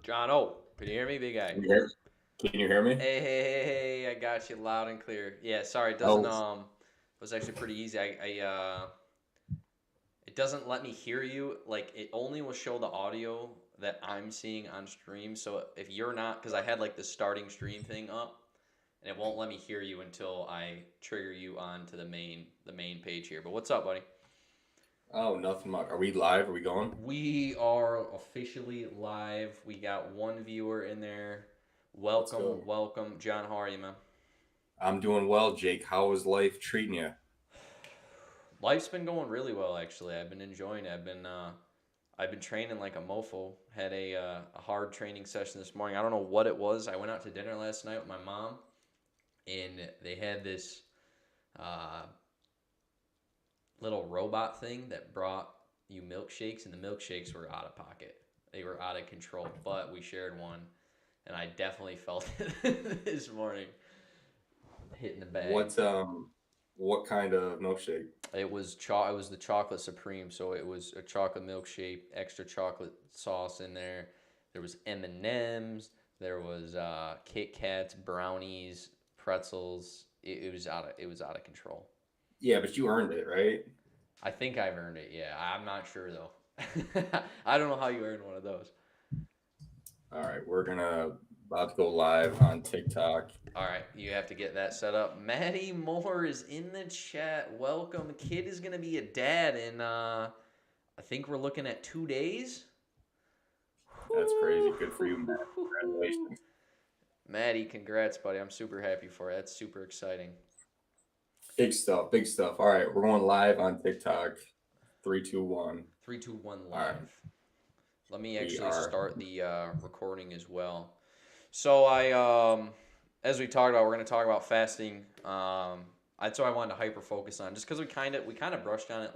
John O, can you hear me, big guy? Can you hear, can you hear me? Hey, I got you loud and clear. Yeah, sorry, it doesn't Oh, it was actually pretty easy. It doesn't let me hear you. Like it only will show the audio that I'm seeing on stream. So if you're not, because I had like the starting stream thing up, and it won't let me hear you until I trigger you onto the main page here. But what's up, buddy? oh, nothing much. Are we live? Are we going? We are officially live. We got one viewer in there. Let's Welcome, go. welcome, John. How are you, man? I'm doing well, Jake. How is life treating you? Life's been going really well, actually. I've been enjoying it. I've been training like a mofo. Had a hard training session this morning. I don't know what it was. I went out to dinner last night with my mom, and they had this uh, little robot thing that brought you milkshakes, and the milkshakes were out of pocket. They were out of control, but we shared one, and I definitely felt it this morning hitting the bag. What kind of milkshake? It was the chocolate supreme, so it was a chocolate milkshake, extra chocolate sauce in there. There was M&Ms, there was Kit Kats, brownies, pretzels. It was out of control. Yeah, but you earned it, right? I think I've earned it. Yeah, I'm not sure though. I don't know how you earned one of those. All right, we're gonna about to go live on TikTok. All right, you have to get that set up. Maddie Moore is in the chat. Welcome. Kid is gonna be a dad in I think we're looking at 2 days. That's crazy. Good for you, Matt. Congratulations. Maddie, congrats, buddy. I'm super happy for you. That's super exciting. Big stuff. Big stuff. All right, we're going live on TikTok. Three, two, one. Three, two, one, All right, live. Let me we actually are. start the recording as well. So as we talked about, we're going to talk about fasting. That's what I wanted to hyper focus on, just because we kind of brushed on it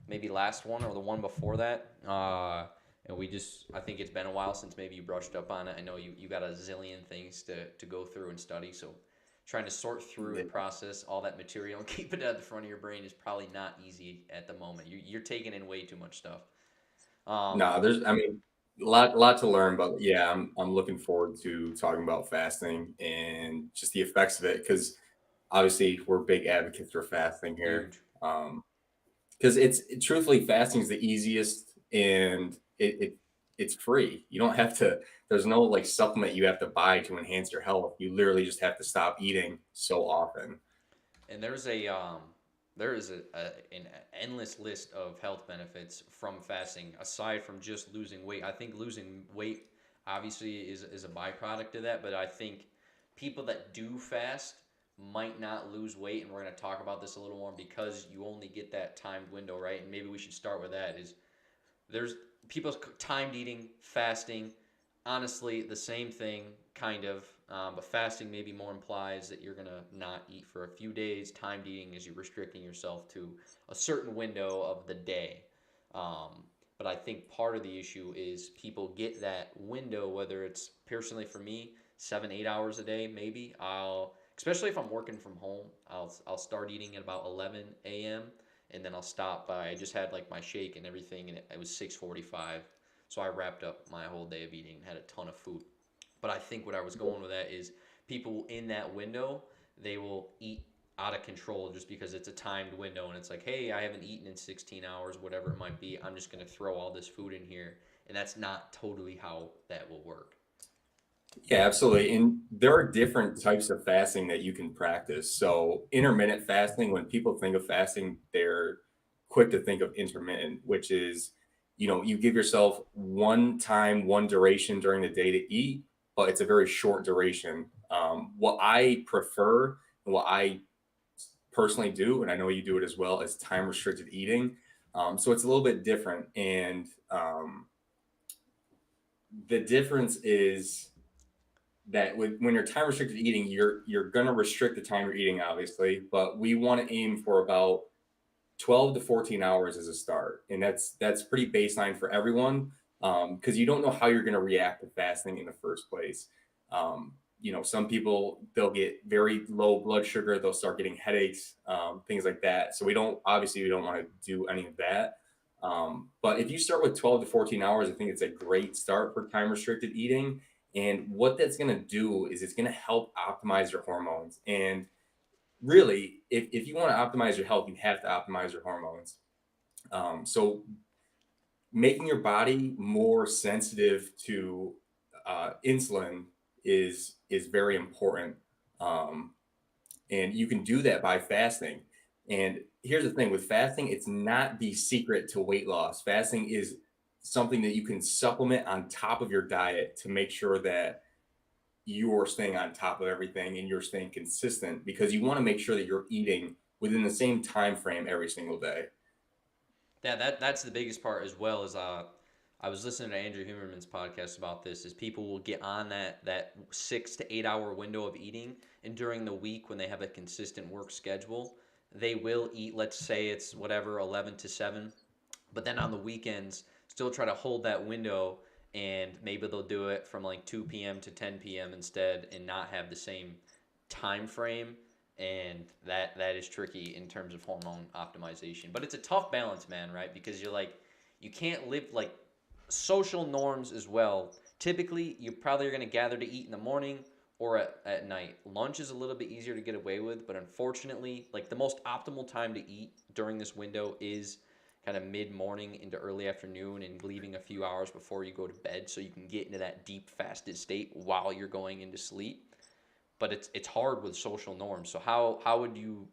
maybe last one or the one before that. And I think it's been a while since maybe you brushed up on it. I know you got a zillion things to go through and study. So trying to sort through and process all that material and keep it at the front of your brain is probably not easy at the moment. You're taking in way too much stuff. Um, No, there's. I mean, lot to learn, but yeah, I'm looking forward to talking about fasting and just the effects of it because obviously we're big advocates for fasting here. Huge. Because truthfully, fasting is the easiest and it's free. You don't have to. There's no like supplement you have to buy to enhance your health. You literally just have to stop eating so often. And there is an endless list of health benefits from fasting aside from just losing weight. I think losing weight obviously is a byproduct of that, but I think people that do fast might not lose weight, and we're going to talk about this a little more because you only get that timed window, right? And maybe we should start with that is there's people's timed eating, fasting, honestly the same thing, kind of. But fasting maybe more implies that you're gonna not eat for a few days. Timed eating is you restricting yourself to a certain window of the day. But I think part of the issue is people get that window, whether it's personally for me, 7, 8 hours a day, maybe. Especially if I'm working from home, I'll start eating at about 11 a.m. and then I'll stop by. I just had like my shake and everything, and it was 6:45, so I wrapped up my whole day of eating and had a ton of food. But I think what I was going with that is people in that window, they will eat out of control just because it's a timed window and it's like, hey, I haven't eaten in 16 hours, whatever it might be. I'm just going to throw all this food in here. And that's not totally how that will work. Yeah, absolutely. And there are different types of fasting that you can practice. So, intermittent fasting, when people think of fasting, they're quick to think of intermittent, which is, you give yourself one time, one duration during the day to eat, but it's a very short duration. What I prefer and what I personally do, and I know you do it as well, is time restricted eating. So, it's a little bit different. And the difference is, that when you're time restricted eating, you're going to restrict the time you're eating, obviously, but we want to aim for about 12 to 14 hours as a start, and that's pretty baseline for everyone, because you don't know how you're going to react to fasting in the first place. Some people, they'll get very low blood sugar, they'll start getting headaches, things like that. So we don't want to do any of that. But if you start with 12 to 14 hours, I think it's a great start for time restricted eating. And what that's going to do is it's going to help optimize your hormones. And really, if you want to optimize your health, you have to optimize your hormones. So making your body more sensitive to insulin is very important. Um, and you can do that by fasting. And here's the thing with fasting, it's not the secret to weight loss. Fasting is something that you can supplement on top of your diet to make sure that you're staying on top of everything and you're staying consistent because you want to make sure that you're eating within the same time frame every single day. Yeah, that's the biggest part as well. Is I was listening to Andrew Huberman's podcast about this. Is people will get on that 6 to 8 hour window of eating, and during the week when they have a consistent work schedule, they will eat. Let's say it's whatever 11 to 7, but then on the weekends still try to hold that window, and maybe they'll do it from like 2 p.m. to 10 p.m. instead, and not have the same time frame, and that is tricky in terms of hormone optimization. But it's a tough balance, man, right? Because you're like, you can't live like social norms as well. Typically, you probably are going to gather to eat in the morning or at night. Lunch is a little bit easier to get away with, but unfortunately, like the most optimal time to eat during this window is kind of mid morning into early afternoon and leaving a few hours before you go to bed so you can get into that deep fasted state while you're going into sleep. But it's hard with social norms. So how would you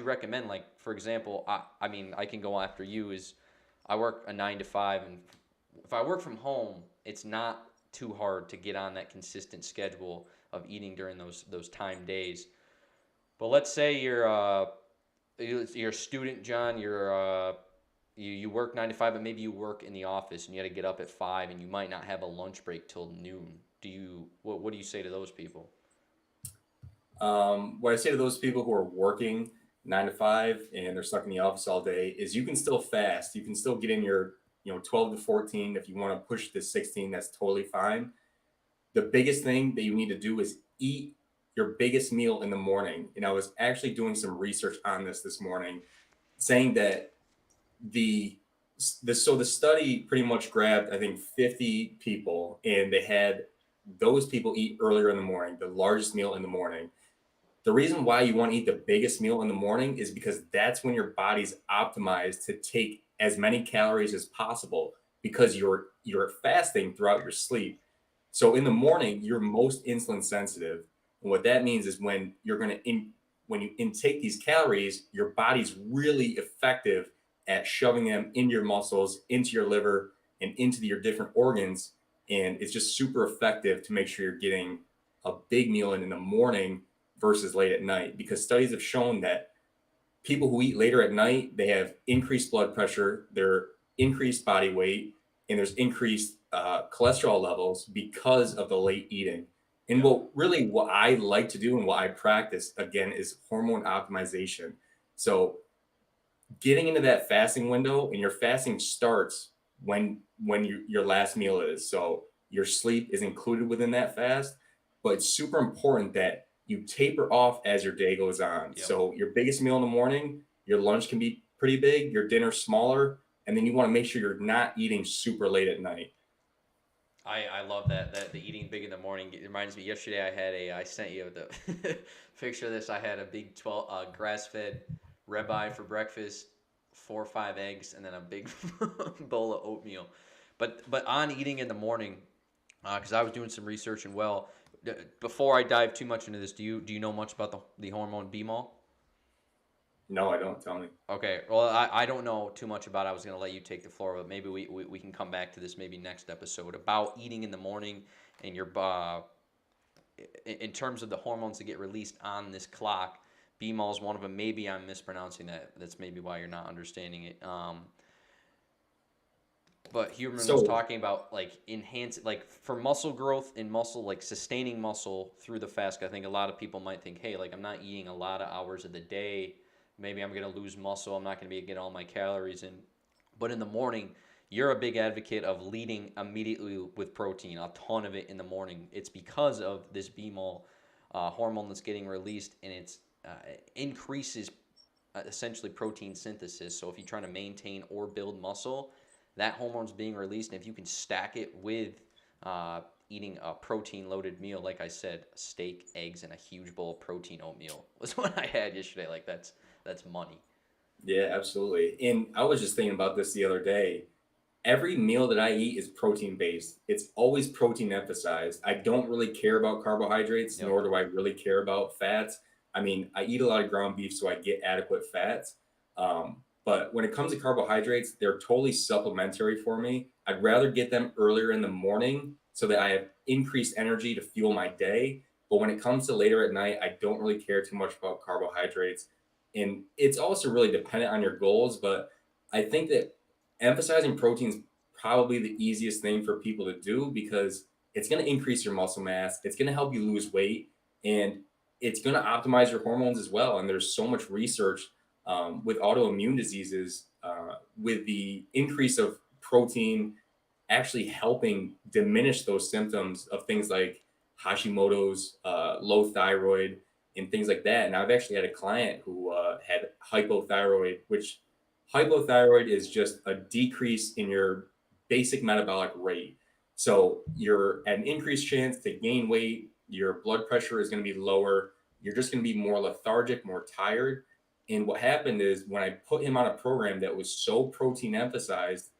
recommend, like, for example, I mean, I can go after you. Is I work a 9 to 5, and if I work from home, it's not too hard to get on that consistent schedule of eating during those time days. But let's say you're a student, John. You work 9 to 5, but maybe you work in the office and you got to get up at 5, and you might not have a lunch break till noon. What do you say to those people? What I say to those people who are working 9 to 5 and they're stuck in the office all day is you can still fast. You can still get in your 12 to 14. If you want to push to 16, that's totally fine. The biggest thing that you need to do is eat your biggest meal in the morning. And I was actually doing some research on this morning, saying that the the study pretty much grabbed I think 50 people and they had those people eat earlier in the morning, the largest meal in the morning. The reason why you want to eat the biggest meal in the morning is because that's when your body's optimized to take as many calories as possible because you're fasting throughout your sleep. So in the morning, you're most insulin sensitive. And what that means is when you're going to when you intake these calories, your body's really effective at shoving them into your muscles, into your liver, and into your different organs. And it's just super effective to make sure you're getting a big meal in the morning versus late at night because studies have shown that people who eat later at night they have increased blood pressure, they're increased body weight, and there's increased cholesterol levels because of the late eating. And Yep. what I like to do and what I practice again is hormone optimization. So getting into that fasting window, and your fasting starts when your last meal is. So your sleep is included within that fast, but it's super important that you taper off as your day goes on. Yep. So your biggest meal in the morning, your lunch can be pretty big, your dinner smaller, and then you want to make sure you're not eating super late at night. I love that the eating big in the morning. It reminds me, yesterday I sent you the picture of this. I had a big 12 grass fed ribeye for breakfast, 4 or 5 eggs, and then a big bowl of oatmeal. But on eating in the morning, because I was doing some research, and well, before I dive too much into this, do you know much about the hormone BMAL? No, I don't. Tell me. Okay, well, I don't know too much about it. I was going to let you take the floor, but maybe we can come back to this maybe next episode about eating in the morning and your in terms of the hormones that get released on this clock. BMAL is one of them. Maybe I'm mispronouncing that. That's maybe why you're not understanding it. But Huberman was So talking about like enhance like for muscle growth and muscle like sustaining muscle through the fast. I think a lot of people might think, hey, like I'm not eating a lot of hours of the day. Maybe I'm gonna lose muscle. I'm not gonna be getting all my calories in. But in the morning, you're a big advocate of leading immediately with protein, a ton of it in the morning. It's because of this BMAL hormone that's getting released, and it's increases essentially protein synthesis. So if you're trying to maintain or build muscle, that hormone's being released, and if you can stack it with uh, eating a protein-loaded meal, like I said, steak, eggs, and a huge bowl of protein oatmeal was what I had yesterday. Like that's money. Yeah, absolutely. And I was just thinking about this the other day. Every meal that I eat is protein based. It's always protein emphasized. I don't really care about carbohydrates, Yep. nor do I really care about fats. I mean, I eat a lot of ground beef, so I get adequate fats. But when it comes to carbohydrates, they're totally supplementary for me. I'd rather get them earlier in the morning so that I have increased energy to fuel my day. But when it comes to later at night, I don't really care too much about carbohydrates. And it's also really dependent on your goals. But I think that emphasizing protein is probably the easiest thing for people to do because it's going to increase your muscle mass, it's going to help you lose weight, and it's going to optimize your hormones as well. And there's so much research with autoimmune diseases with the increase of protein actually helping diminish those symptoms of things like Hashimoto's, low thyroid, and things like that. And I've actually had a client who had hypothyroid, which hypothyroid is just a decrease in your basic metabolic rate. So you're at an increased chance to gain weight. Your blood pressure is going to be lower. You're just going to be more lethargic, more tired. And what happened is when I put him on a program that was so protein emphasized,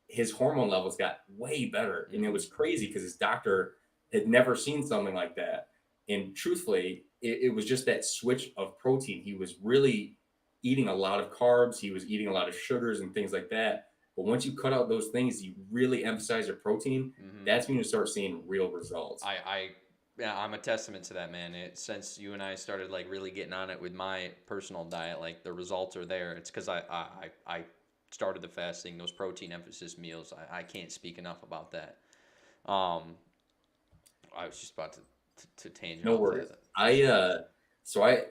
his hormone levels got way better. And it Mm-hmm. was crazy because his doctor had never seen something like that. And truthfully, it was just that switch of protein. He was really eating a lot of carbs, he was eating a lot of sugars and things like that. But once you cut out those things, you really emphasize your protein, Mm-hmm. that's when you start seeing real results. I yeah, I'm a testament to that, man. Since you and I started like really getting on it with my personal diet, like the results are there. It's because I started the fasting, those protein emphasis meals. I can't speak enough about that. Um, I was just about to tangent No off worries. that. I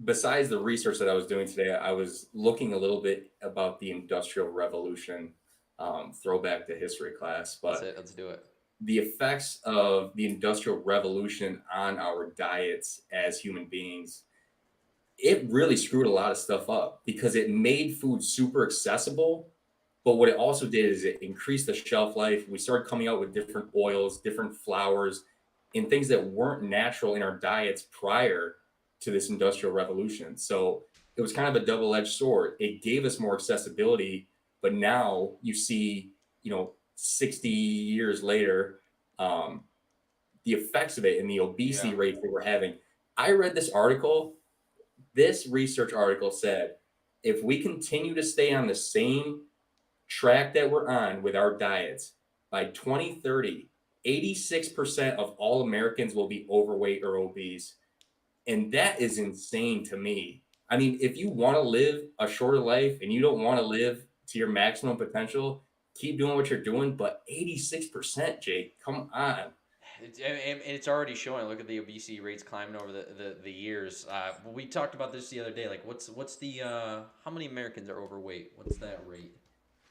besides the research that I was doing today, I was looking a little bit about the Industrial Revolution, throwback to history class. That's But it. Let's do it. the effects of the Industrial Revolution on our diets as human beings, it really screwed a lot of stuff up because it made food super accessible. But what it also did is it increased the shelf life. We started coming out with different oils, different flours, and things that weren't natural in our diets prior to this industrial revolution. So it was kind of a double-edged sword. It gave us more accessibility, but now you see, 60 years later, um, the effects of it and the Yeah. obesity rates that we're having. I read this article. This research article said if we continue to stay on the same track that we're on with our diets, by 2030, 86% of all Americans will be overweight or obese. And that is insane to me. I mean, if you want to live a shorter life and you don't want to live to your maximum potential, keep doing what you're doing. But 86%, Jake, come on. And it's already showing. Look at the obesity rates climbing over the years. We talked about this the other day. Like, what's the how many Americans are overweight? What's that rate?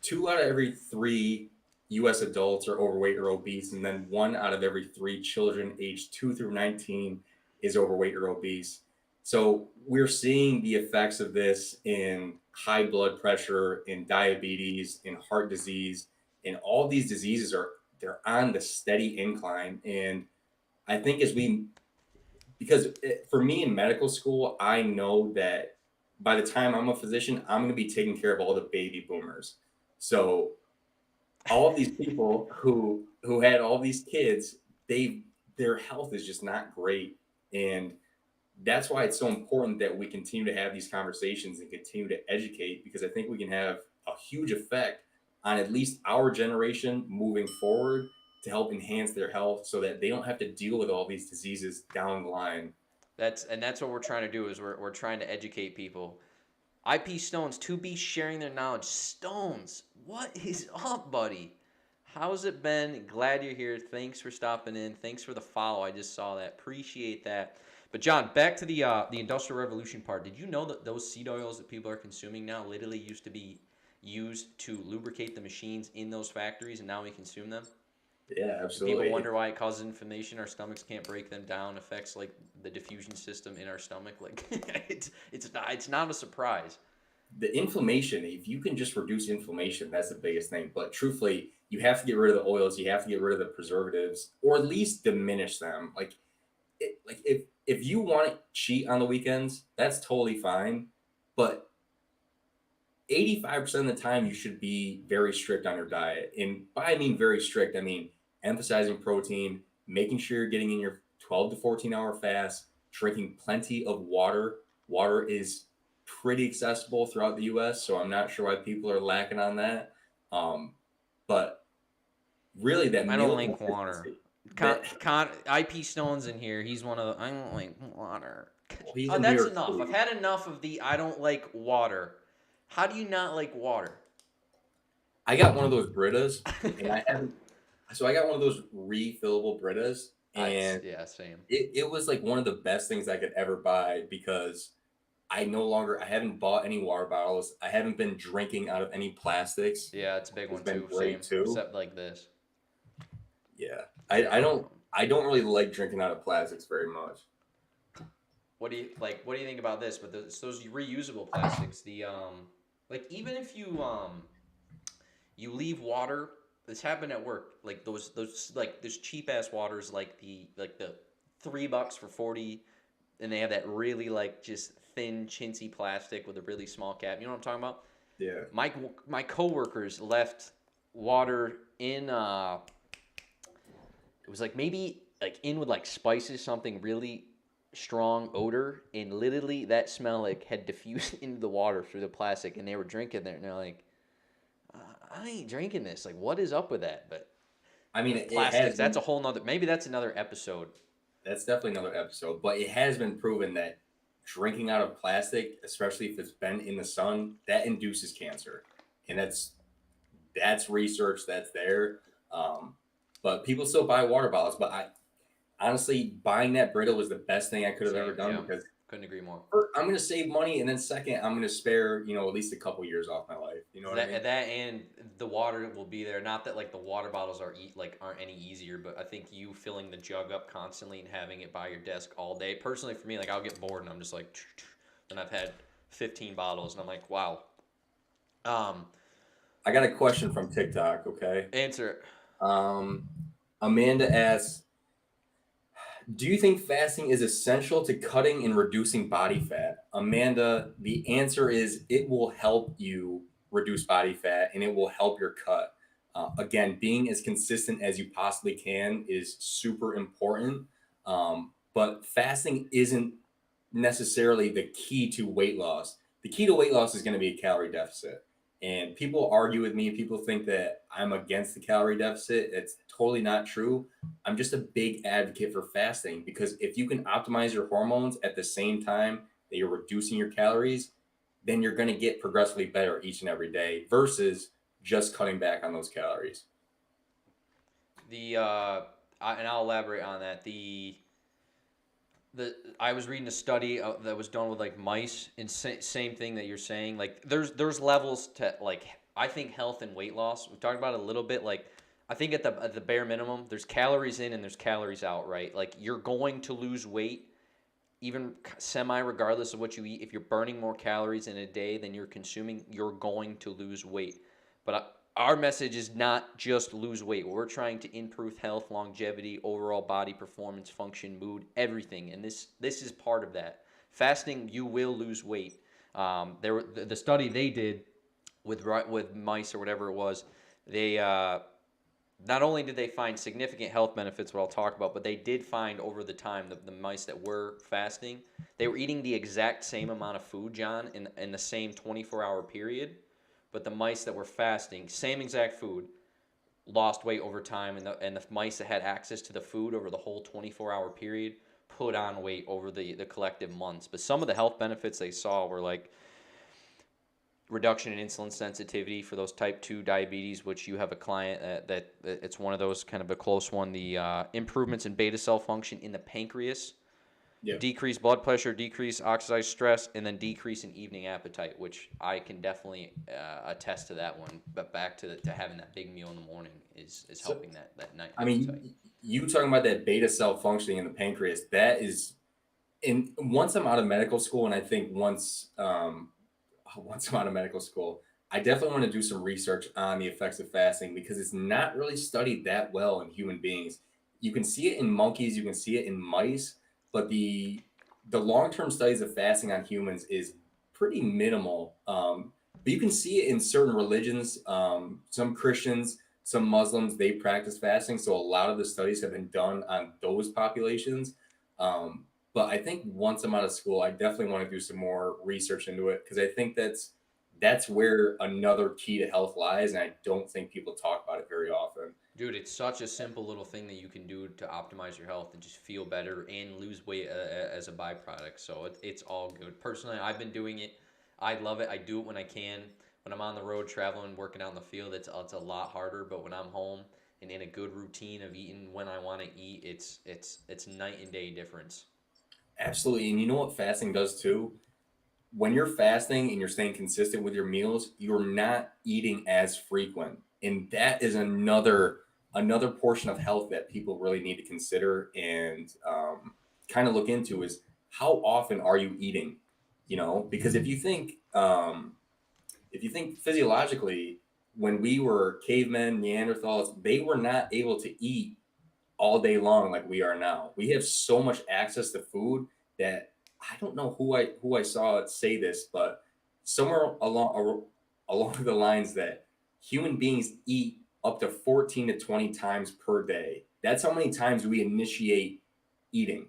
2 out of every 3 US adults are overweight or obese, and then 1 out of every 3 children aged 2 through 19 is overweight or obese. So we're seeing the effects of this in high blood pressure, in diabetes, in heart disease, and all these diseases they're on the steady incline. And I think because for me in medical school, I know that by the time I'm a physician, I'm going to be taking care of all the baby boomers. So all of these people who had all these kids, their health is just not great, and that's why it's so important that we continue to have these conversations and continue to educate because I think we can have a huge effect on at least our generation moving forward to help enhance their health so that they don't have to deal with all these diseases down the line. That's what we're trying to do is we're trying to educate people. IP Stones, 2B sharing their knowledge. Stones, what is up, buddy? How's it been? Glad you're here. Thanks for stopping in. Thanks for the follow. I just saw that. Appreciate that. But John, back to the Industrial Revolution part. Did you know that those seed oils that people are consuming now literally used to be used to lubricate the machines in those factories, and now we consume them? Yeah, And people absolutely. wonder why it causes inflammation. Our stomachs can't break them down. Affects like the diffusion system in our stomach. Like it's not a surprise. The inflammation, if you can just reduce inflammation, that's the biggest thing. But truthfully, you have to get rid of the oils, you have to get rid of the preservatives, or at least diminish them. Like if you want to cheat on the weekends, that's totally fine. But 85% of the time you should be very strict on your diet. And by I mean very strict, I mean emphasizing protein, making sure you're getting in your 12 to 14-hour fast, drinking plenty of water. Water is pretty accessible throughout the US, so I'm not sure why people are lacking on that. But really that I don't meal like water. consistency, that IP Stone's in here. He's one of the. I don't like water. well, he's Oh, in New that's York enough. I've City. had enough of the I don't like water. How do you not like water? I got one of those Britas and I haven't so I got one of those refillable Britas and Yeah, same. it was like one of the best things I could ever buy because I haven't bought any water bottles. I haven't been drinking out of any plastics. Yeah, it's a big It's one been too. Same, great too. except like this. Yeah. Um, I don't really like drinking out of plastics very much. what do you like? What do you think about this? But those reusable plastics, like even if you leave water. This happened at work. Like those like those cheap ass waters, like the $3 for 40, and they have that really like just thin chintzy plastic with a really small cap. You know what I'm talking about? Yeah. My coworkers left water in it was like maybe like in with like spices, something really strong odor, and literally that smell like had diffused into the water through the plastic, and they were drinking there, and they're like, I ain't drinking this. Like, what is up with that? But I mean, it has plastics, that's been a whole nother. Maybe that's another episode. that's definitely another episode, but it has been proven that drinking out of plastic, especially if it's been in the sun, that induces cancer. And that's research that's there. Um, but people still buy water bottles. But I honestly, buying that Brita was the best thing I could have ever Same, done yeah. because Couldn't agree more. I'm going to save money, and then second, I'm going to spare at least a couple years off my life. You know what I mean? That and the water will be there. Not that like the water bottles aren't any easier, but I think you filling the jug up constantly and having it by your desk all day. Personally, for me, like I'll get bored and I'm just like, and I've had 15 bottles and I'm like, wow. Um, I got a question from TikTok. Okay, answer. um, Amanda asks, do you think fasting is essential to cutting and reducing body fat? Amanda, the answer is it will help you reduce body fat and it will help your cut. Again, being as consistent as you possibly can is super important. But fasting isn't necessarily the key to weight loss. The key to weight loss is going to be a calorie deficit. And people argue with me. People think that I'm against the calorie deficit. It's totally not true. I'm just a big advocate for fasting because if you can optimize your hormones at the same time that you're reducing your calories, then you're going to get progressively better each and every day versus just cutting back on those calories. And I'll elaborate on that. The I was reading a study that was done with like mice, and same thing that you're saying. Like there's levels to like I think health and weight loss. We've talked about it a little bit. Like I think at the bare minimum, there's calories in and there's calories out. Right? Like you're going to lose weight even semi regardless of what you eat. If you're burning more calories in a day than you're consuming, you're going to lose weight. But our message is not just lose weight. We're trying to improve health, longevity, overall body performance, function, mood, everything. And this is part of that. Fasting, you will lose weight. The study they did with mice or whatever it was, they not only did they find significant health benefits, what I'll talk about, but they did find over the time the mice that were fasting, they were eating the exact same amount of food, John, in the same 24-hour period. But the mice that were fasting, same exact food, lost weight over time, and the mice that had access to the food over the whole 24-hour period put on weight over the collective months. But some of the health benefits they saw were like reduction in insulin sensitivity for those type 2 diabetes, which you have a client that it's one of those, kind of a close one. The improvements in beta cell function in the pancreas, Yeah. decrease blood pressure, decrease oxidized stress, and then decrease in evening appetite, which I can definitely attest to that one. But back to to having that big meal in the morning is So, helping that night I appetite. mean, you talking about that beta cell functioning in the pancreas, that is, and once I'm out of medical school, and I think once I'm out of medical school, I definitely want to do some research on the effects of fasting because it's not really studied that well in human beings. You can see it in monkeys, you can see it in mice, but the long term studies of fasting on humans is pretty minimal. But you can see it in certain religions. Some Christians, some Muslims, they practice fasting. So a lot of the studies have been done on those populations. Um, but I think once I'm out of school, I definitely want to do some more research into it because I think that's where another key to health lies, and I don't think people talk about it very often. Dude, it's such a simple little thing that you can do to optimize your health and just feel better and lose weight as a byproduct. So it's all good. Personally, I've been doing it. I love it. I do it when I can. When I'm on the road traveling, working out in the field, it's a lot harder. But when I'm home and in a good routine of eating when I want to eat, it's night and day difference. Absolutely, and you know what fasting does too? When you're fasting and you're staying consistent with your meals, you're not eating as frequent, and that is another portion of health that people really need to consider and kind of look into is how often are you eating? You know, because if you think physiologically, when we were cavemen, Neanderthals, they were not able to eat all day long like we are now. We have so much access to food that I don't know who I saw say this, but somewhere along the lines that human beings eat up to 14 to 20 times per day. That's how many times we initiate eating.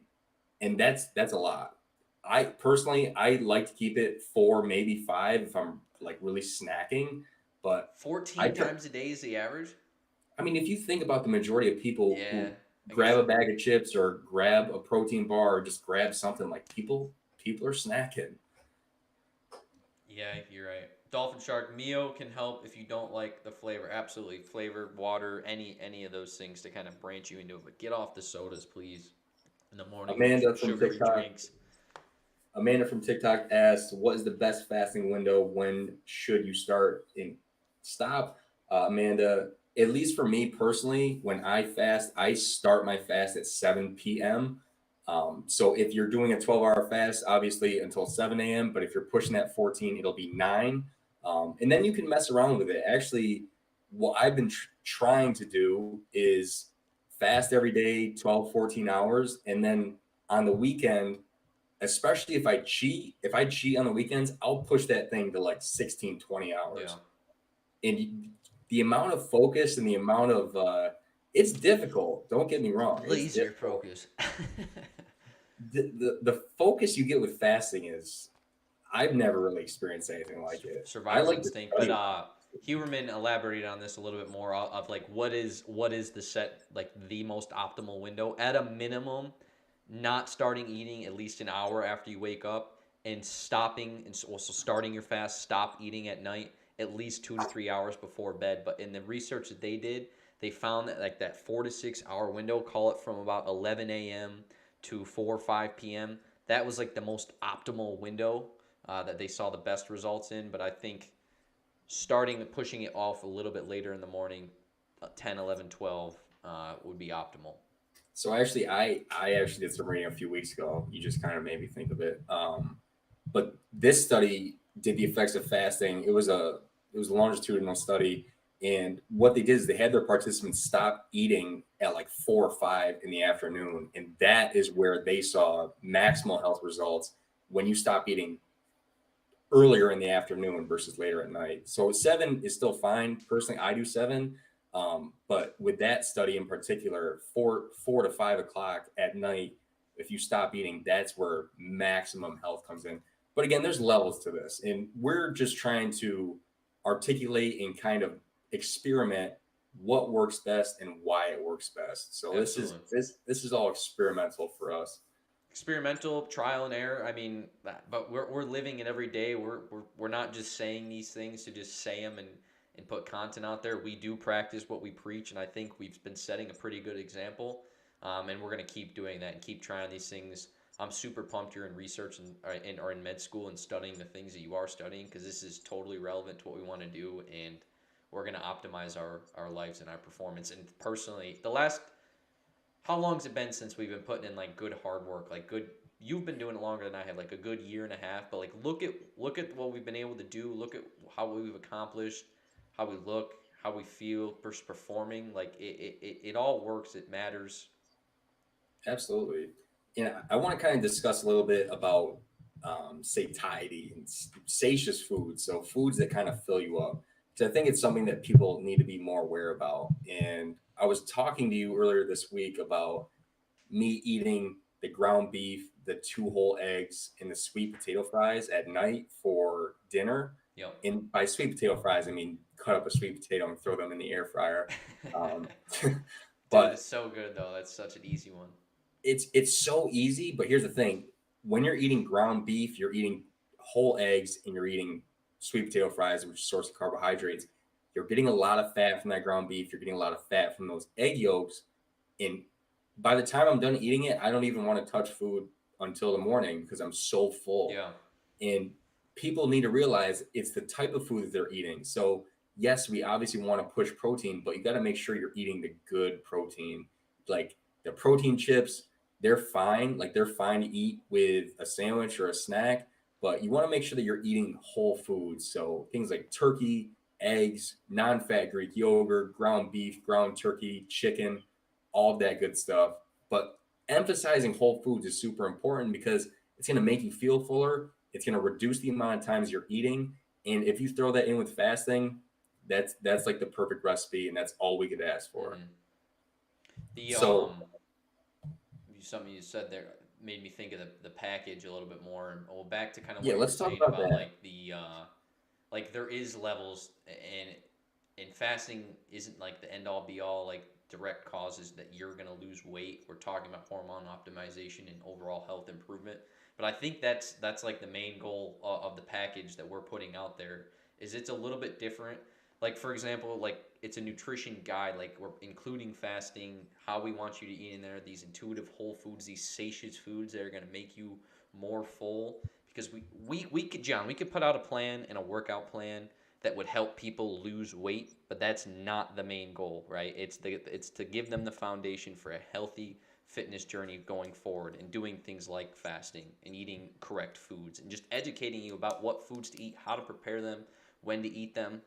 And that's a lot. I personally I like to keep it 4, maybe 5 if I'm like really snacking, but I 14 try, times a day is the average? I mean, if you think about the majority of people Yeah, who I grab guess. a bag of chips or grab a protein bar or just grab something like people are snacking. Yeah, you're right. Dolphin Shark Mio can help if you don't like the flavor. Absolutely, flavor, water, any of those things to kind of branch you into it. But get off the sodas, please, in the morning. No Amanda from sugary TikTok, drinks. Amanda from TikTok asks, "What is the best fasting window? When should you start and stop?" Amanda, at least for me personally, when I fast, I start my fast at 7 p.m. So if you're doing a 12-hour fast, obviously until 7 a.m. But if you're pushing that 14, it'll be 9. And then you can mess around with it. Actually, what I've been trying to do is fast every day, 12, 14 hours. And then on the weekend, especially if I cheat on the weekends, I'll push that thing to like 16, 20 Yeah, hours. And the amount of focus and the amount of it's difficult. Don't get me wrong, it's laser difficult. focus. The focus you get with fasting is I've never really experienced anything like it. I Survival like to instinct. But study. Huberman elaborated on this a little bit more of like what is the set like the most optimal window at a minimum, not starting eating at least an hour after you wake up and stopping and also starting your fast, stop eating at night at least 2 to 3 hours before bed. But in the research that they did, they found that like that 4 to 6 hour window, call it from about 11 a.m. to 4 or 5 p.m. That was like the most optimal window that they saw the best results in. But I think starting pushing it off a little bit later in the morning, 10, 11, 12 would be optimal. So actually, I actually did some reading a few weeks ago. You just kind of made me think of it. But this study did the effects of fasting. It was a longitudinal study, and what they did is they had their participants stop eating at like 4 or 5 in the afternoon, and that is where they saw maximal health results when you stop eating earlier in the afternoon versus later at night. So 7 is still fine. Personally, I do 7. But with that study in particular, 4 to 5 o'clock at night, if you stop eating, that's where maximum health comes in. But again, there's levels to this, and we're just trying to articulate and kind of experiment what works best and why it works best. So this is Absolutely. this is all experimental for us. Experimental trial and error. I mean, but we're living it every day. We're not just saying these things to just say them and put content out there. We do practice what we preach, and I think we've been setting a pretty good example. And we're gonna keep doing that and keep trying these things I'm super pumped you're in research and or in med school and studying the things that you are studying, because this is totally relevant to what we want to do, and we're going to optimize our lives and our performance. And personally, the last, how long has it been since we've been putting in like good hard work, like good, you've been doing it longer than I have, like a good year and a half, but like look at what we've been able to do, look at how we've accomplished, how we look, how we feel performing, like it all works, it matters. Absolutely. And I want to kind of discuss a little bit about satiety and satious foods. So foods that kind of fill you up. So I think it's something that people need to be more aware about. And I was talking to you earlier this week about me eating the ground beef, the 2 whole eggs, and the sweet potato fries at night for dinner. Yep. And by sweet potato fries, I mean cut up a sweet potato and throw them in the air fryer. Um, Dude, it's but so good though. That's such an easy one. it's so easy. But here's the thing: when you're eating ground beef, you're eating whole eggs and you're eating sweet potato fries, which is a source of carbohydrates. You're getting a lot of fat from that ground beef. You're getting a lot of fat from those egg yolks, and by the time I'm done eating it, I don't even want to touch food until the morning because I'm so full. Yeah. And people need to realize it's the type of food that they're eating. So, yes, we obviously want to push protein, but you got to make sure you're eating the good protein. Like the protein chips, they're fine. Like they're fine to eat with a sandwich or a snack, but you want to make sure that you're eating whole foods. So, things like turkey, eggs, non fat Greek yogurt, ground beef, ground turkey, chicken, all of that good stuff. But emphasizing whole foods is super important because it's going to make you feel fuller. It's going to reduce the amount of times you're eating. And if you throw that in with fasting, that's like the perfect recipe, and that's all we could ask for. Hmm. The So something you said there made me think of the package a little bit more. And well, back to kind of yeah, what you were let's talk saying about about that. like the like there is levels, and fasting isn't like the end all be all, like direct causes that you're going to lose weight. We're talking about hormone optimization and overall health improvement. But I think that's like the main goal of the package that we're putting out there, is it's a little bit different. Like for example, like it's a nutrition guide, like we're including fasting, how we want you to eat in there, these intuitive whole foods, these satious foods that are going to make you more full. Because we could, John, we could put out a plan and a workout plan that would help people lose weight, but that's not the main goal, right? It's to give them the foundation for a healthy fitness journey going forward, and doing things like fasting and eating correct foods and just educating you about what foods to eat, how to prepare them, when to eat them.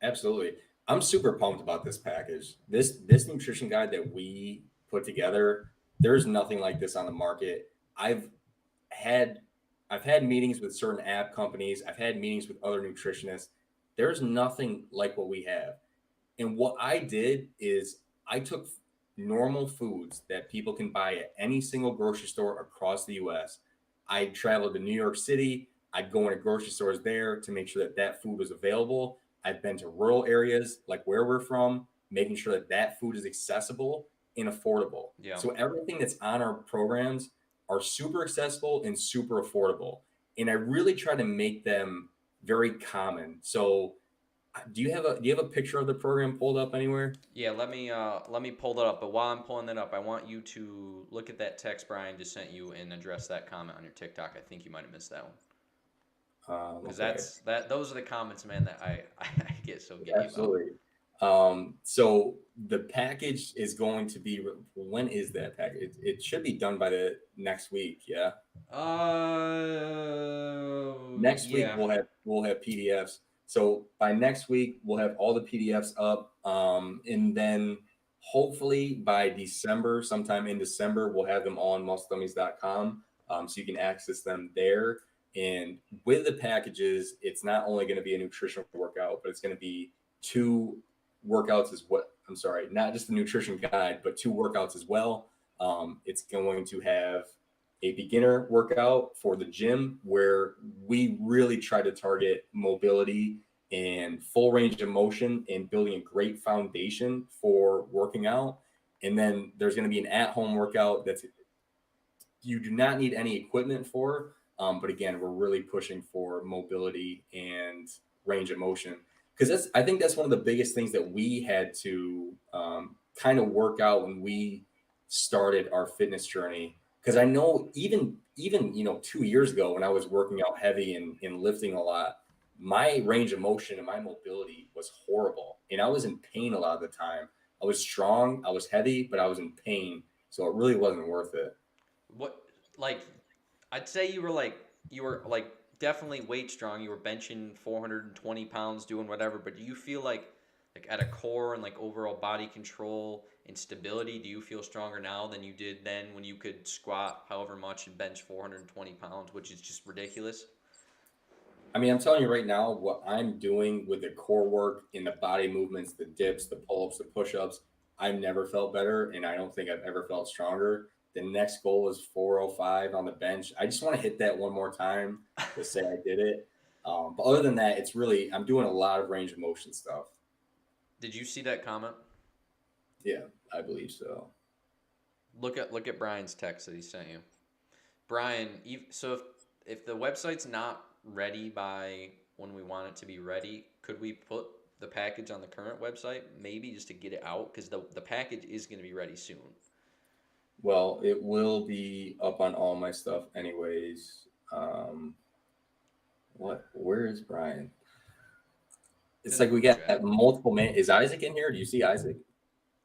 Absolutely. I'm super pumped about this package. This nutrition guide that we put together, there's nothing like this on the market. I've had I've had meetings with certain app companies. I've had meetings with other nutritionists. There's nothing like what we have. And what I did is I took normal foods that people can buy at any single grocery store across the US. I traveled to New York City. I'd go into grocery stores there to make sure that that food was available. I've been to rural areas like where we're from, making sure that that food is accessible and affordable. Yeah. So everything that's on our programs are super accessible and super affordable. And I really try to make them very common. So do you have a picture of the program pulled up anywhere? Yeah, let me pull that up. But while I'm pulling that up, I want you to look at that text Brian just sent you and address that comment on your TikTok. I think you might have missed that one. Because Okay, those are the comments, man, that I get so giddy about. absolutely. So the package is going to be, when is that package? It should be done by the next week. Yeah, next week Yeah. we'll have PDFs. So by next week we'll have all the PDFs up, and then hopefully by December, sometime in December, we'll have them on muscledummies.com, so you can access them there. And with the packages, it's not only going to be a nutritional workout, but it's going to be two workouts as what I'm sorry, not just the nutrition guide, but two workouts as well. It's going to have a beginner workout for the gym where we really try to target mobility and full range of motion and building a great foundation for working out. And then there's going to be an at-home workout that's you do not need any equipment for. But again, we're really pushing for mobility and range of motion because I think that's one of the biggest things that we had to kind of work out when we started our fitness journey. because I know even 2 years ago when I was working out heavy and lifting a lot, my range of motion and my mobility was horrible, and I was in pain a lot of the time. I was strong, I was heavy, but I was in pain, so it really wasn't worth it. What like I'd say you were like definitely weight strong. You were benching 420 pounds, doing whatever. But do you feel like at a core and like overall body control and stability, do you feel stronger now than you did then when you could squat however much and bench 420 pounds, which is just ridiculous? I mean, I'm telling you right now, what I'm doing with the core work in the body movements, the dips, the pull-ups, the push-ups, I've never felt better, and I don't think I've ever felt stronger. The next goal is 405 on the bench. I just want to hit that one more time to say I did it. But other than that, it's really I'm doing a lot of range of motion stuff. Did you see that comment? Yeah, I believe so. Look at Brian's text that he sent you. Brian, so if the website's not ready by when we want it to be ready, could we put the package on the current website maybe just to get it out because the package is going to be ready soon. Well, it will be up on all my stuff anyways. Where is Brian? It's It's in the like we group got chat. multiple man. Is Isaac in here? Do you see Isaac?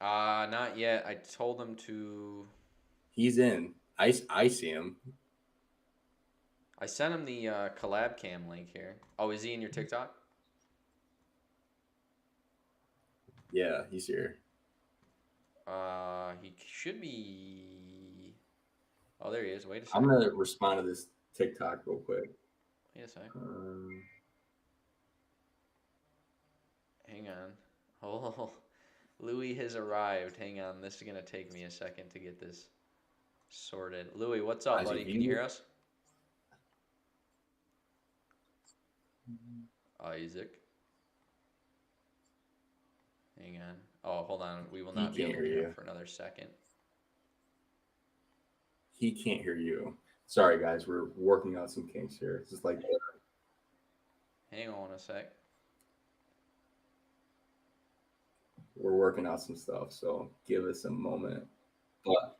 Not yet. I told him to. He's in. I see him. I sent him the collab cam link here. Oh, is he in your TikTok? Yeah, he's here. He should be. Oh, there he is. Wait a I'm second. gonna respond to this TikTok real quick. Wait a second. Um, Hang on. Oh, Louis has arrived. Hang on. This is gonna take me a second to get this sorted. Louis, what's up, Isaac, buddy? Can you hear us? Isaac. Hang on. Oh, hold on. We will he not be able can't to hear hear him you. for another second. He can't hear you. Sorry, guys. We're working out some kinks here. It's just like Hang on a sec. we're working out some stuff. So give us a moment. But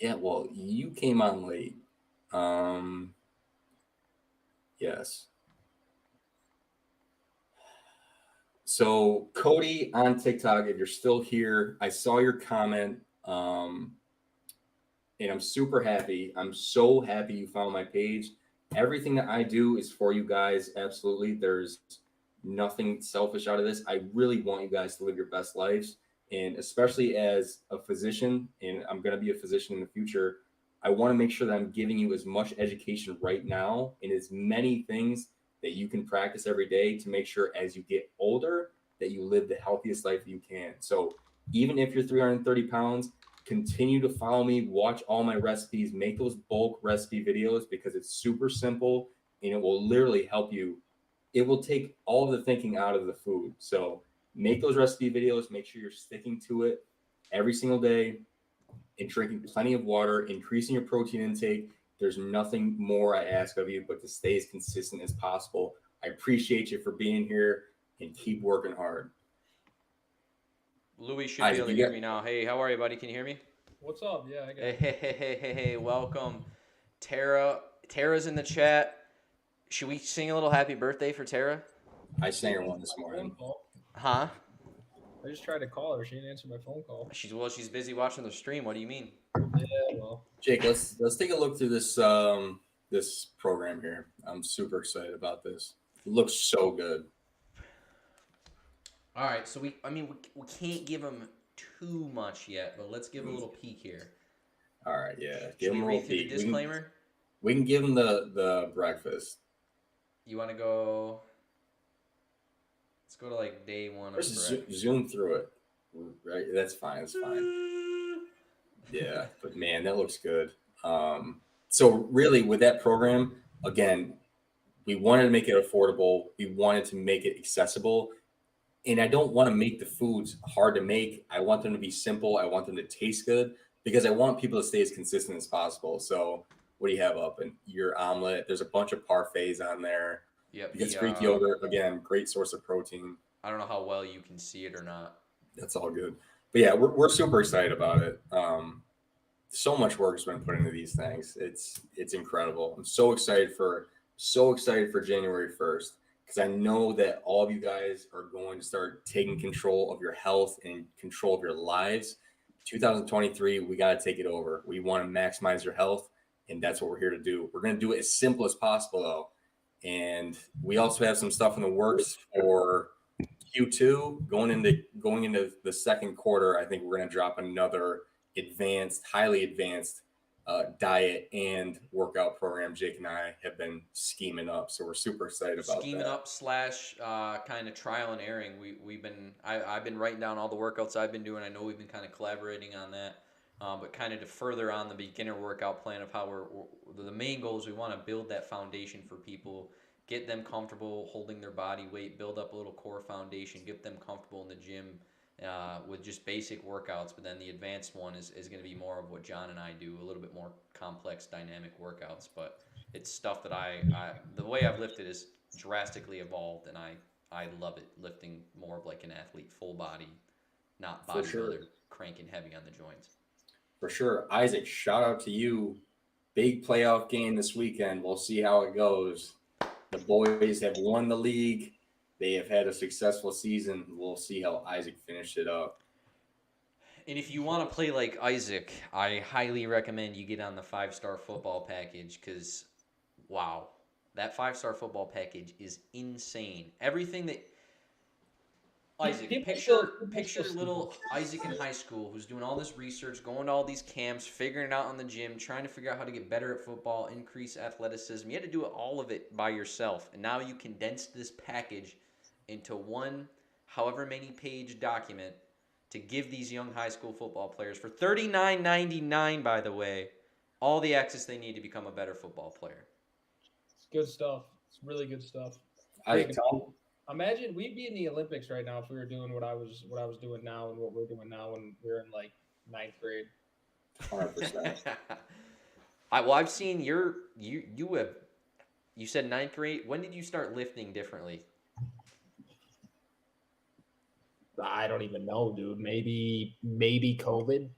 yeah, well, you came on late. Um, yes. So Cody on TikTok, if you're still here, I saw your comment. And I'm super happy. I'm so happy you found my page. Everything that I do is for you guys. Absolutely. There's nothing selfish out of this. I really want you guys to live your best lives. And especially as a physician, and I'm going to be a physician in the future, I want to make sure that I'm giving you as much education right now and as many things that you can practice every day to make sure as you get older that you live the healthiest life you can. So even if you're 330 pounds, continue to follow me, watch all my recipes, make those bulk recipe videos because it's super simple and it will literally help you. It will take all of the thinking out of the food. So make those recipe videos, make sure you're sticking to it every single day and drinking plenty of water, increasing your protein intake. There's nothing more I ask of you but to stay as consistent as possible. I appreciate you for being here and keep working hard. Louis should be Isaac, able to you hear got me now. Hey, how are you, buddy? Can you hear me? What's up? Yeah, I got Hey, it. hey, hey, hey, hey, hey. Welcome. Tara's in the chat. Should we sing a little happy birthday for Tara? I sang her one this My phone morning. call. Huh? I just tried to call her. She didn't answer my phone call. She's busy watching the stream. What do you mean? Yeah, well, Jake, let's take a look through this this program here. I'm super excited about this. It looks so good. All right, so we can't give him too much yet, but let's give a little peek here. All right, yeah. Should Give we him a read little through the peek. disclaimer? We can give him the breakfast. You want to go? Let's go to like day one of Just breakfast. zoom through it. Right, that's fine. That's fine. Yeah, but man, that looks good. So really, with that program, again, we wanted to make it affordable. We wanted to make it accessible. And I don't want to make the foods hard to make. I want them to be simple. I want them to taste good because I want people to stay as consistent as possible. So what do you have up? And your omelet. There's a bunch of parfaits on there. Yep. You get Greek yogurt. Again, great source of protein. I don't know how well you can see it or not. That's all good. But yeah, we're super excited about it. so much work has been put into these things. It's incredible. I'm so excited for January 1st because I know that all of you guys are going to start taking control of your health and control of your lives. 2023, we got to take it over. We want to maximize your health, and that's what we're here to do. We're going to do it as simple as possible, though. And we also have some stuff in the works for Q2 going into the second quarter. I think we're going to drop another highly advanced diet and workout program Jake and I have been scheming up. So we're super excited about Scheming that. up slash kind of trial and erring. I've been writing down all the workouts I've been doing. I know we've been kind of collaborating on that. But kind of to further on the beginner workout plan of how the main goal is we want to build that foundation for people, get them comfortable holding their body weight, build up a little core foundation, get them comfortable in the gym with just basic workouts. But then the advanced one is going to be more of what John and I do, a little bit more complex dynamic workouts. But it's stuff that the way I've lifted is drastically evolved, and I love it, lifting more of like an athlete, full body, not For bodybuilder, sure. cranking heavy on the joints. For sure. Isaac, shout out to you. Big playoff game this weekend. We'll see how it goes. The boys have won the league. They have had a successful season. We'll see how Isaac finished it up. And if you want to play like Isaac, I highly recommend you get on the 5-star football package because, wow, that 5-star football package is insane. Everything that Isaac, picture little Isaac in high school who's doing all this research, going to all these camps, figuring it out on the gym, trying to figure out how to get better at football, increase athleticism. You had to do all of it by yourself. And now you condensed this package into one however many page document to give these young high school football players for $39.99, by the way, all the access they need to become a better football player. It's good stuff. It's really good stuff. Isaac, Imagine we'd be in the Olympics right now if we were doing what I was doing now and what we're doing now when we're in like 9th grade. 100%. I've seen you said 9th grade. When did you start lifting differently? I don't even know, dude. Maybe COVID.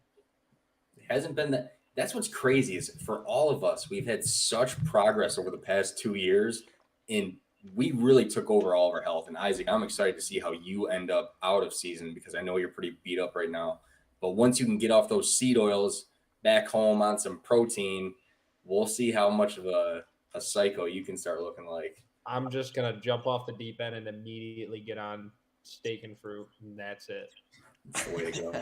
It hasn't been that. That's what's crazy is for all of us, we've had such progress over the past 2 years, and we really took over all of our health. And Isaac, I'm excited to see how you end up out of season because I know you're pretty beat up right now. But once you can get off those seed oils back home on some protein, we'll see how much of a psycho you can start looking like. I'm just gonna jump off the deep end and immediately get on steak and fruit, and that's it. That's the way to go.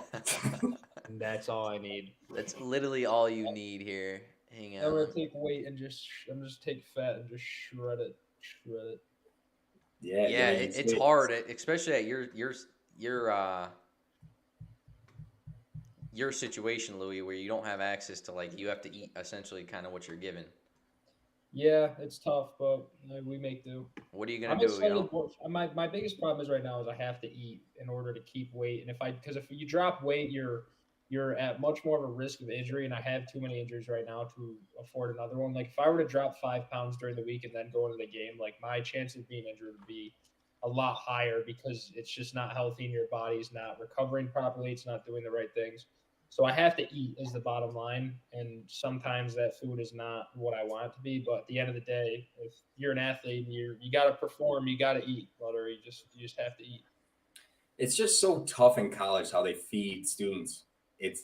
And that's all I need. That's literally all you need here. Hang I'm gonna on. take weight and just take fat and just shred it. Yeah, Yeah, you it's say- hard, especially at your situation, Louis, where you don't have access to you have to eat essentially kind of what you're given. Yeah, it's tough, but we make do. What are you gonna I'm do? excited. My biggest problem is right now is I have to eat in order to keep weight, and because if you drop weight, you're at much more of a risk of injury, and I have too many injuries right now to afford another one. Like if I were to drop 5 pounds during the week and then go into the game, like my chance of being injured would be a lot higher because it's just not healthy and your body's not recovering properly. It's not doing the right things. So I have to eat is the bottom line, and sometimes that food is not what I want it to be. But at the end of the day, if you're an athlete and you got to perform, you got to eat, brother. You just have to eat. It's just so tough in college how they feed students. It's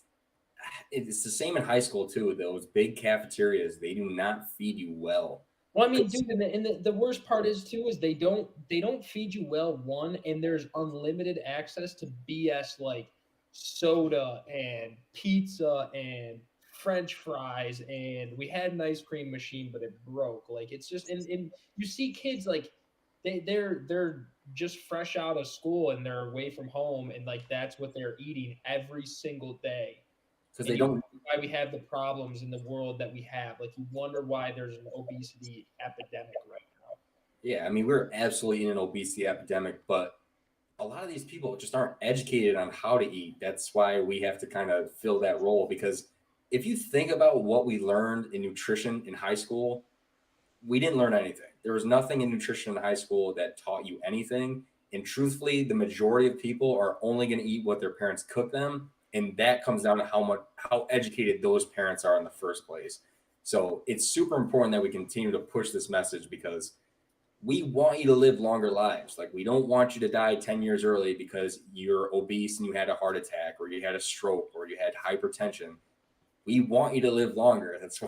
the same in high school too. Those big cafeterias, they do not feed you well. Well, I mean, dude, and the worst part is too is they don't feed you well. One, and there's unlimited access to BS like soda and pizza and French fries, and we had an ice cream machine, but it broke. Like it's just and you see kids like they're just fresh out of school and they're away from home, and like that's what they're eating every single day. Because And they don't why we have the problems in the world that we have. Like you wonder why there's an obesity epidemic right now. Yeah, I mean, we're absolutely in an obesity epidemic, but a lot of these people just aren't educated on how to eat. That's why we have to kind of fill that role. Because if you think about what we learned in nutrition in high school, we didn't learn anything. There was nothing in nutrition in high school that taught you anything. And truthfully, the majority of people are only going to eat what their parents cook them. And that comes down to how educated those parents are in the first place. So it's super important that we continue to push this message because we want you to live longer lives. Like, we don't want you to die 10 years early because you're obese and you had a heart attack or you had a stroke or you had hypertension. We want you to live longer. That's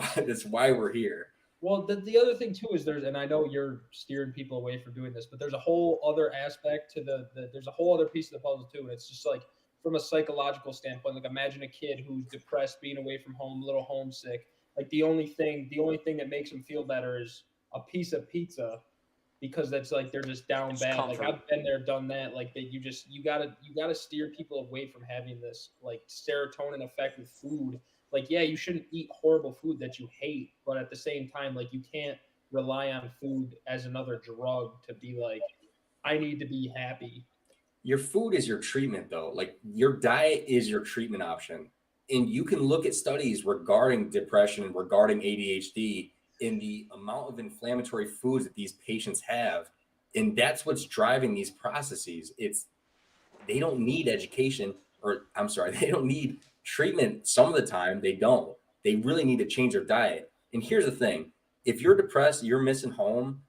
why we're here. Well, the other thing too is and I know you're steering people away from doing this, but there's a whole other aspect to there's a whole other piece of the puzzle too. And it's just like from a psychological standpoint, like imagine a kid who's depressed, being away from home, a little homesick. Like the only thing that makes them feel better is a piece of pizza because that's like they're just down It's bad. Like comfort. I've been there, done that. Like that you gotta steer people away from having this like serotonin effect with food. Like, yeah, you shouldn't eat horrible food that you hate, but at the same time, like you can't rely on food as another drug to be like, I need to be happy. Your food is your treatment, though. Like, your diet is your treatment option. And you can look at studies regarding depression and regarding ADHD in the amount of inflammatory foods that these patients have. And that's what's driving these processes. They don't need education, or I'm sorry, they don't need treatment. Some of the time they don't. They really need to change their diet. And here's the thing: if you're depressed, you're missing home,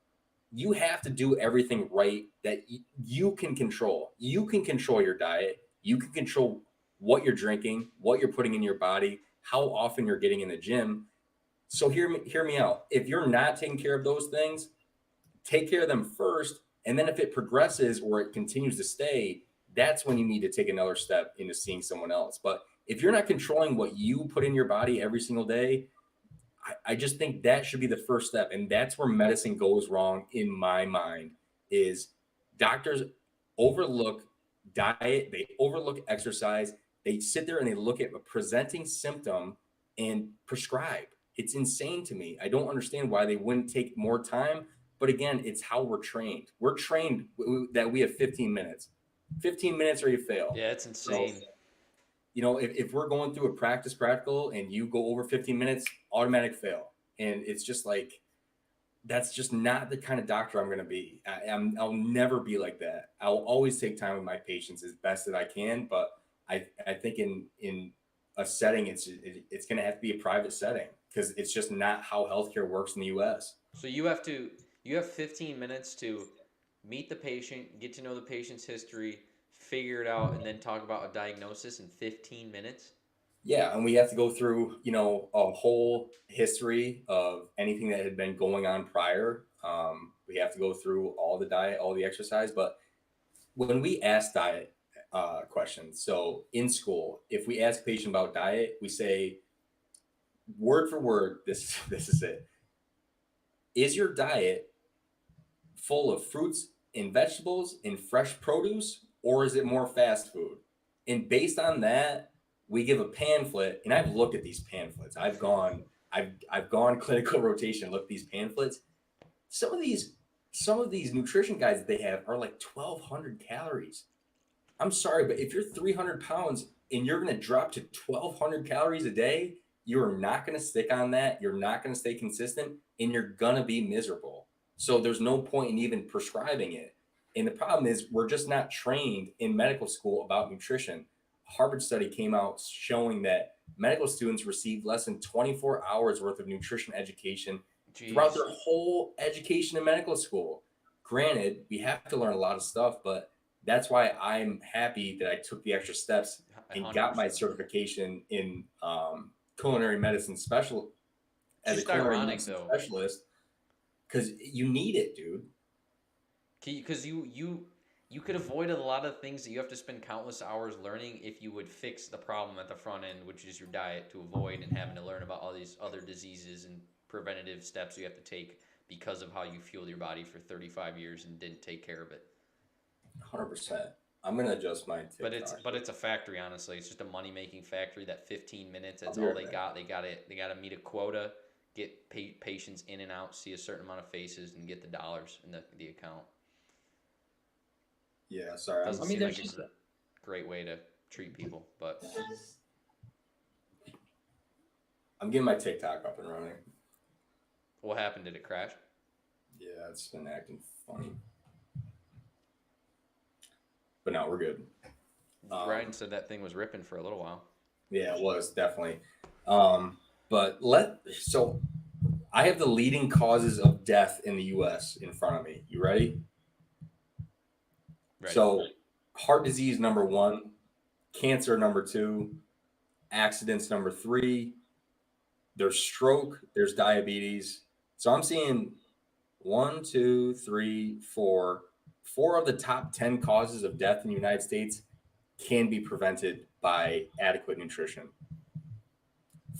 you have to do everything right that you can control. You can control your diet. You can control what you're drinking, what you're putting in your body, how often you're getting in the gym. So hear me out. If you're not taking care of those things, take care of them first. And then if it progresses or it continues to stay, that's when you need to take another step into seeing someone else. But if you're not controlling what you put in your body every single day, I just think that should be the first step. And that's where medicine goes wrong in my mind is doctors overlook diet, they overlook exercise, they sit there and they look at a presenting symptom and prescribe. It's insane to me. I don't understand why they wouldn't take more time. But again, it's how we're trained. We're trained that we have 15 minutes. 15 minutes or you fail. Yeah, it's So, insane. if we're going through a practice practical and you go over 15 minutes, automatic fail. And it's just like, that's just not the kind of doctor I'm going to be. I'll never be like that. I'll always take time with my patients as best that I can. But I think in a setting, it's going to have to be a private setting because it's just not how healthcare works in the U.S. So you have 15 minutes to meet the patient, get to know the patient's history, figure it out, and then talk about a diagnosis in 15 minutes. Yeah, and we have to go through, a whole history of anything that had been going on prior. We have to go through all the diet, all the exercise. But when we ask diet questions, so in school, if we ask a patient about diet, we say word for word, this is it. Is your diet full of fruits and vegetables and fresh produce, or is it more fast food? And based on that, we give a pamphlet. And I've looked at these pamphlets. I've gone clinical rotation, looked at these pamphlets. Some of these nutrition guides that they have are like 1,200 calories. I'm sorry, but if you're 300 pounds and you're going to drop to 1,200 calories a day, you're not going to stick on that. You're not going to stay consistent, and you're going to be miserable. So there's no point in even prescribing it. And the problem is, we're just not trained in medical school about nutrition. A Harvard study came out showing that medical students receive less than 24 hours worth of nutrition education throughout Jeez, their whole education in medical school. Granted, we have to learn a lot of stuff, but that's why I'm happy that I took the extra steps and got my 100%. certification in culinary medicine special It's as a just culinary ironic medicine though, specialist because you need it, dude. because you could avoid a lot of things that you have to spend countless hours learning if you would fix the problem at the front end, which is your diet, to avoid and having to learn about all these other diseases and preventative steps you have to take because of how you fueled your body for 35 years and didn't take care of it. 100%. I'm gonna adjust my But it's a factory, honestly. It's just a money making factory. That 15 minutes, I'll that's be all right they back. got. They got to meet a quota, get patients in and out, see a certain amount of faces, and get the dollars in the account. Yeah, sorry. Doesn't I mean, seem there's like a just great way to treat people, but I'm getting my TikTok up and running. what happened? Did it crash? Yeah, it's been acting funny, but no, we're good. Ryan said that thing was ripping for a little while. Yeah, it was definitely. But so I have the leading causes of death in the U.S. in front of me. You ready? Right. So, heart disease number 1, cancer number 2, accidents number 3. There's stroke. There's diabetes. So I'm seeing 1, 2, 3, 4. 4 of the top 10 causes of death in the United States can be prevented by adequate nutrition.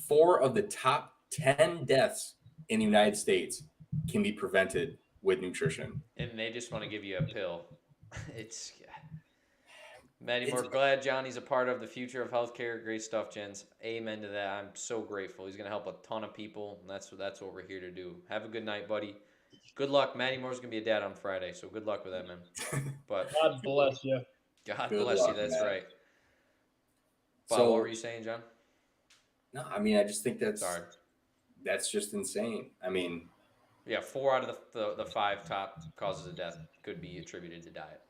4 of the top 10 deaths in the United States can be prevented with nutrition. And they just want to give you a pill. It's Maddie, we're glad Johnny's a part of the future of healthcare. Great stuff, gents. Amen to that. I'm so grateful. He's gonna help a ton of people, and that's what we're here to do. Have a good night, buddy. Good luck. Maddie Moore's gonna be a dad on Friday, so good luck with that, man. But God bless you. God Good bless luck, you. That's Matt. right. Bob, So- what were you saying, John? No, I mean, I just think Sorry. that's just insane. I mean, Yeah, 4 out of the 5 top causes of death could be attributed to diet.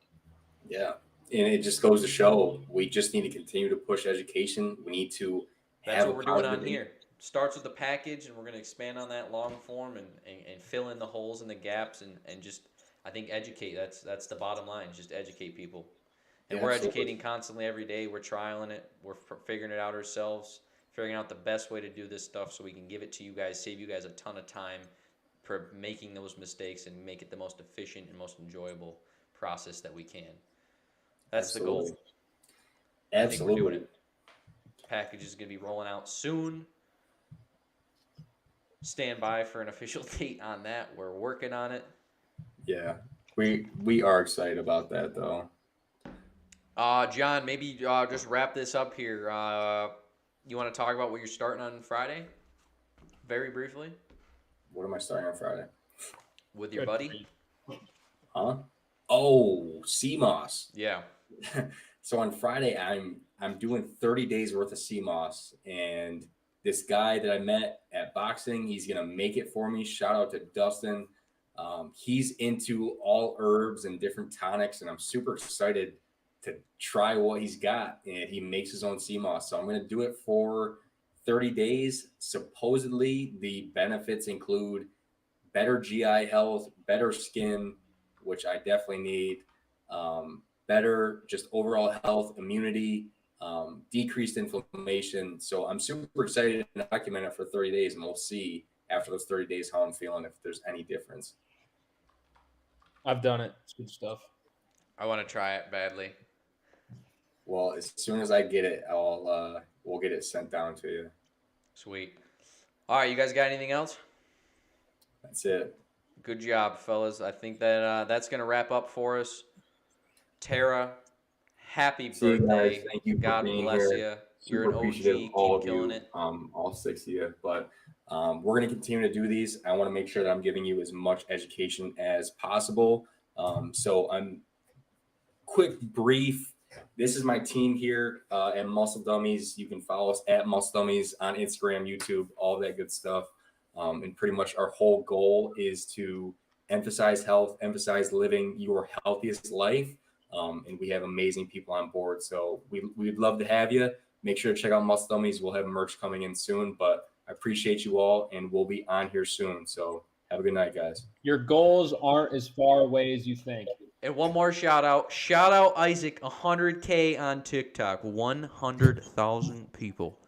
yeah. And it just goes to show we just need to continue to push education. We need to That's have what a we're doing on positive- here. Starts with the package, and we're going to expand on that long form and fill in the holes and the gaps and just, I think, educate. That's the bottom line. Just educate people. And Yeah, we're absolutely. educating constantly every day. We're trialing it. We're figuring it out ourselves, figuring out the best way to do this stuff so we can give it to you guys, save you guys a ton of time for making those mistakes and make it the most efficient and most enjoyable process that we can. That's the goal. I think we're doing Absolutely. it. Package is going to be rolling out soon. Stand by for an official date on that. We're working on it. Yeah. We are excited about that though. John, maybe just wrap this up here. You want to talk about what you're starting on Friday? Very briefly. What am I starting on Friday? With your Good buddy? Huh? Oh, CMOS. Yeah. So on Friday, I'm doing 30 days worth of CMOS, and this guy that I met at boxing, he's gonna make it for me. Shout out to Dustin. He's into all herbs and different tonics, and I'm super excited to try what he's got. And he makes his own CMOS, so I'm gonna do it for 30 days. Supposedly, the benefits include better GI health, better skin, which I definitely need. Better just overall health, immunity, decreased inflammation. So I'm super excited to document it for 30 days, and we'll see after those 30 days how I'm feeling, if there's any difference. I've done it. It's good stuff. I want to try it badly. Well, as soon as I get it, we'll get it sent down to you. Sweet. All right, you guys got anything else? That's it. Good job, fellas. I think that that's going to wrap up for us. Tara, happy See you birthday. guys. Thank you for God being bless here. you. Super You're an appreciative OG. of all Keep of killing you, it. all 6 of you. But we're going to continue to do these. I want to make sure that I'm giving you as much education as possible. So I'm quick, brief. This is my team here at Muscle Dummies. You can follow us at Muscle Dummies on Instagram, YouTube, all that good stuff. And pretty much our whole goal is to emphasize health, emphasize living your healthiest life. And we have amazing people on board. So we'd love to have you. Make sure to check out Muscle Dummies. We'll have merch coming in soon, but I appreciate you all, and we'll be on here soon. So have a good night, guys. Your goals aren't as far away as you think. And one more shout out. Shout out Isaac, 100K on TikTok. 100,000 people.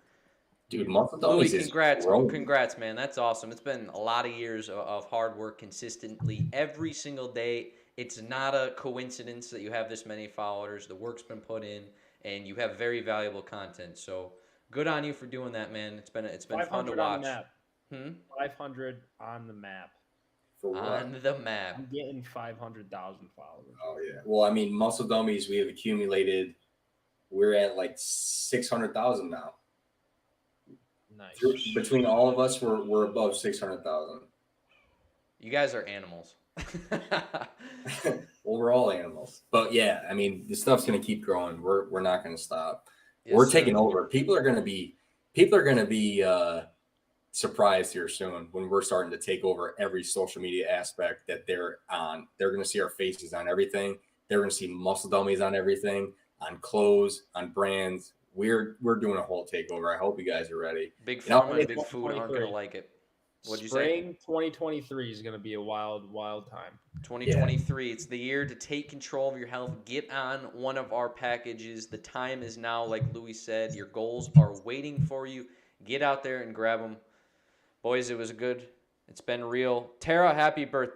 Dude, Muscle Louis, Dummies is congrats. growing. Congrats, man. That's awesome. It's been a lot of years of hard work consistently every single day. It's not a coincidence that you have this many followers. The work's been put in, and you have very valuable content. So good on you for doing that, man. It's been fun to 500 on watch. the map. Hmm? 500 on the map. For what? On the map. I'm getting 500,000 followers. Oh yeah. Well, I mean, Muscle Dummies, we have accumulated. We're at like 600,000 now. Nice. Between all of us, we're above 600,000. You guys are animals. Well, we're all animals, but yeah, I mean, this stuff's gonna keep growing. We're not gonna stop. Yes, We're sir. taking over. People are gonna be surprised here soon when we're starting to take over every social media aspect that they're on. They're gonna see our faces on everything. They're gonna see Muscle Dummies on everything. on clothes, on brands. We're doing a whole takeover. I hope you guys are ready. Big And I'll- pharma and big food aren't gonna 2023. like it. What'd you say? Spring 2023 is going to be a wild, wild time. 2023. It's the year to take control of your health. Get on one of our packages. The time is now, like Louis said. Your goals are waiting for you. Get out there and grab them. Boys, it was good. It's been real. Tara, happy birthday.